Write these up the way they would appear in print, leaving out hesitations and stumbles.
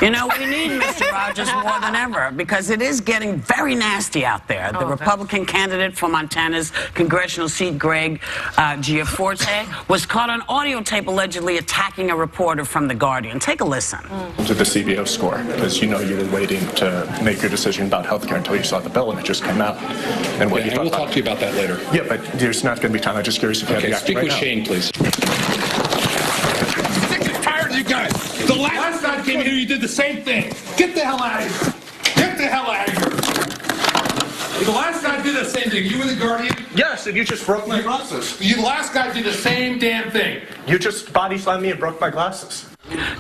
You know, we need Mr. Rogers more than ever because it is getting very nasty out there. The Republican candidate for Montana's congressional seat, Greg Gianforte, was caught on audio tape allegedly attacking a reporter from The Guardian. Take a listen. To the CBO score, because you know you were waiting to make your decision about health care until you saw the bill and it just came out. And what we'll talk to you about that later. Yeah, but there's not going to be time. I'm just curious if you have the speak right with now. Shane, please. Sick and tired of you guys. The last time I came here, you did the same thing. Get the hell out of here. Get the hell out of here. The last guy did the same thing. You were the Guardian? Yes, and you just broke my glasses. The last guy did the same damn thing. You just body slammed me and broke my glasses.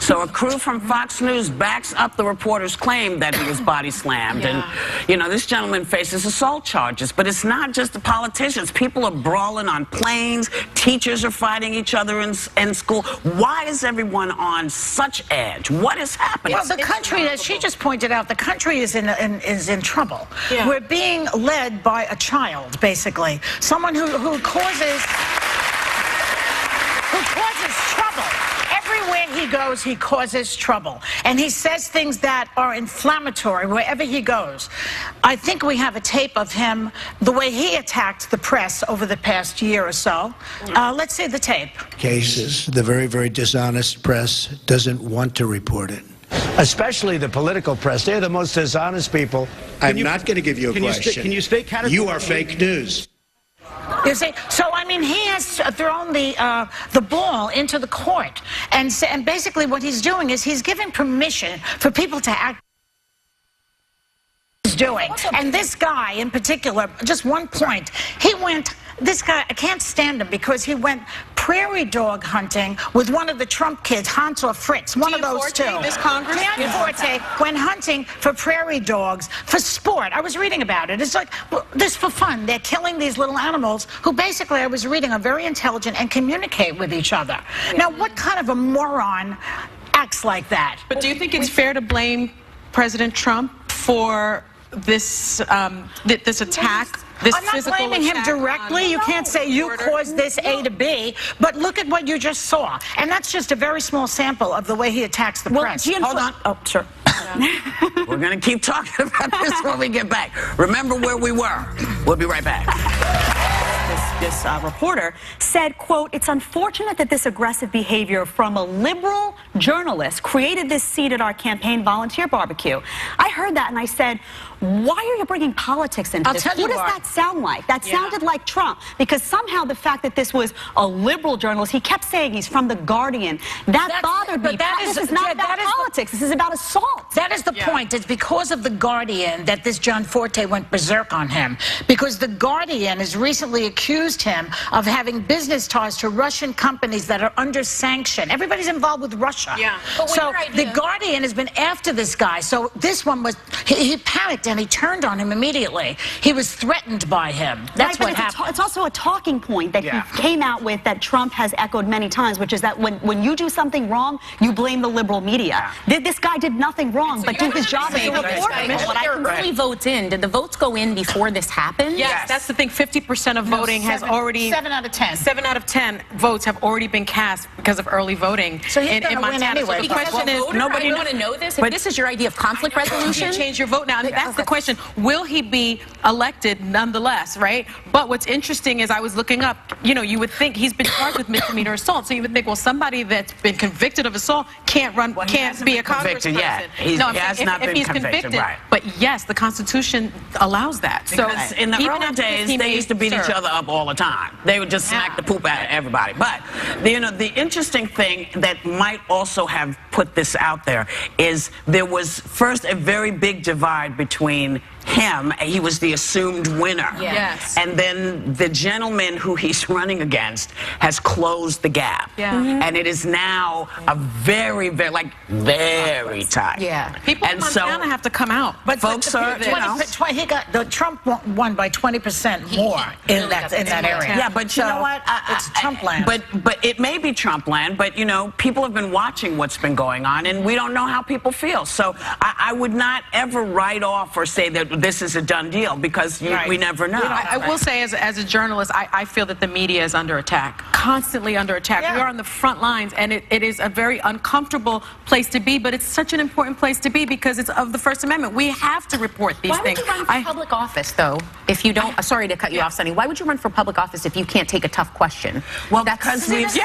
So a crew from Fox News backs up the reporter's claim that he was body slammed. And, you know, this gentleman faces assault charges. But it's not just the politicians. People are brawling on planes. Teachers are fighting each other in school. Why is everyone on such edge? What is happening? Well, the country, as she just pointed out, the country is in trouble. Yeah. We're being led by a child, basically. Someone who causes trouble. Everywhere he goes, he causes trouble. And he says things that are inflammatory wherever he goes. I think we have a tape of him, the way he attacked the press over the past year or so. Let's see the tape. Cases, the very, very dishonest press doesn't want to report it. Especially the political press. They're the most dishonest people. I'm not going to give you a question. Can you state categorically? You are fake news. You see, so I mean, he has thrown the ball into the court, and basically what he's doing is he's giving permission for people to act. He's doing, and this guy in particular, just one point, he went. This guy, I can't stand him because he went prairie dog hunting with one of the Trump kids, Hans or Fritz, one of those two. This Congress? Gianforte went hunting for prairie dogs for sport. I was reading about it. It's like, well, this for fun. They're killing these little animals who basically, I was reading, are very intelligent and communicate with each other. Now, what kind of a moron acts like that? But do you think it's fair to blame President Trump for this this attack? I'm not blaming him directly. You can't say you caused this A to B, but look at what you just saw. And that's just a very small sample of the way he attacks the press. Hold on. Oh, sure. We're going to keep talking about this when we get back. Remember where we were. We'll be right back. This reporter said, quote, "It's unfortunate that this aggressive behavior from a liberal journalist created this seat at our campaign volunteer barbecue." I heard that and I said, why are you bringing politics into this? What does that sound like? That sounded like Trump, because somehow the fact that this was a liberal journalist, he kept saying he's from The Guardian. That bothered me. But this is not about politics. This is about assault. That is the point. It's because of The Guardian that this Gianforte went berserk on him. Because The Guardian has recently accused him of having business ties to Russian companies that are under sanction. Everybody's involved with Russia. Yeah. So The Guardian has been after this guy. So this one was, he panicked and he turned on him immediately. He was threatened by him. That's what happened. It's also a talking point that he came out with that Trump has echoed many times, which is that when you do something wrong, you blame the liberal media. This guy did nothing wrong, but do his job as a reporter. But I can early votes in. Did the votes go in before this happened? Yes, that's the thing. 50% of voting has already... 7 out of 10. 7 out of 10 votes have already been cast because of early voting. So he's going to win anyway. So the question is, nobody want to know this. If this is your idea of conflict resolution, you change your vote now. That's the question. Will he be elected nonetheless, right? But what's interesting is I was looking up, you know, you would think he's been charged with misdemeanor assault. So you would think, well, somebody that's been convicted of assault can't run, can't be a congressperson. He has not been convicted, right. But yes, the Constitution allows that. Because so in the early days, they used to beat each other up all the time. They would just smack the poop out of everybody. But, you know, the interesting thing that might also have put this out there is there was first a very big divide between him, he was the assumed winner. Yes. And then the gentleman who he's running against has closed the gap. And it is now a very, very tight. People in Montana have to come out. But folks are, you know. He got, Trump won by 20% more in that area. Yeah, but you know what? It's Trump land. But it may be Trump land, but, you know, people have been watching what's been going on, and we don't know how people feel. So I would not ever write off or say that this is a done deal because we never know. I will say, as a journalist, I feel that the media is under attack, constantly under attack. Yeah. We are on the front lines, and it is a very uncomfortable place to be, but it's such an important place to be because it's of the First Amendment. We have to report these Why things. would you run for public office, though, if you don't... sorry to cut you off, Sonny. Why would you run for public office if you can't take a tough question? Well, because we've seen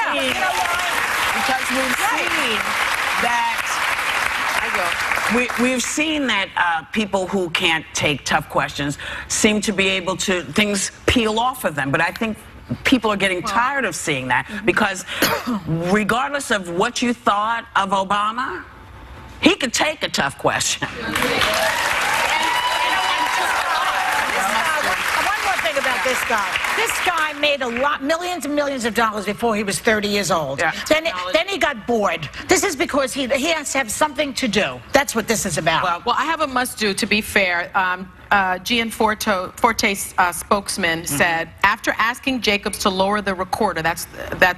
we've seen that people who can't take tough questions seem to be able to, things peel off of them. But I think people are getting tired of seeing that because regardless of what you thought of Obama, he could take a tough question. About this guy. This guy made millions and millions of dollars before he was 30 years old. Yeah. Then he got bored. This is because he has to have something to do. That's what this is about. Well, I have a must-do, to be fair. Gianforte's spokesman said, after asking Jacobs to lower the recorder, that's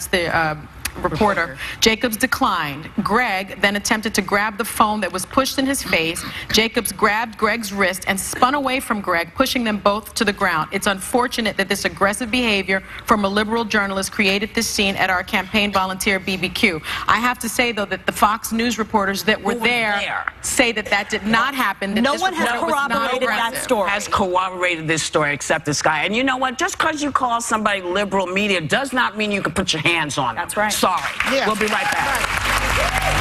the reporter, Jacobs declined. Greg then attempted to grab the phone that was pushed in his face. Jacobs grabbed Greg's wrist and spun away from Greg, pushing them both to the ground. It's unfortunate that this aggressive behavior from a liberal journalist created this scene at our campaign volunteer BBQ. I have to say, though, that the Fox News reporters that were there say that did not happen. That No this one has report was not corroborated that aggressive. story. Has corroborated this story except this guy. And you know what? Just because you call somebody liberal media does not mean you can put your hands on them. That's right. Sorry. Yeah. We'll be right back.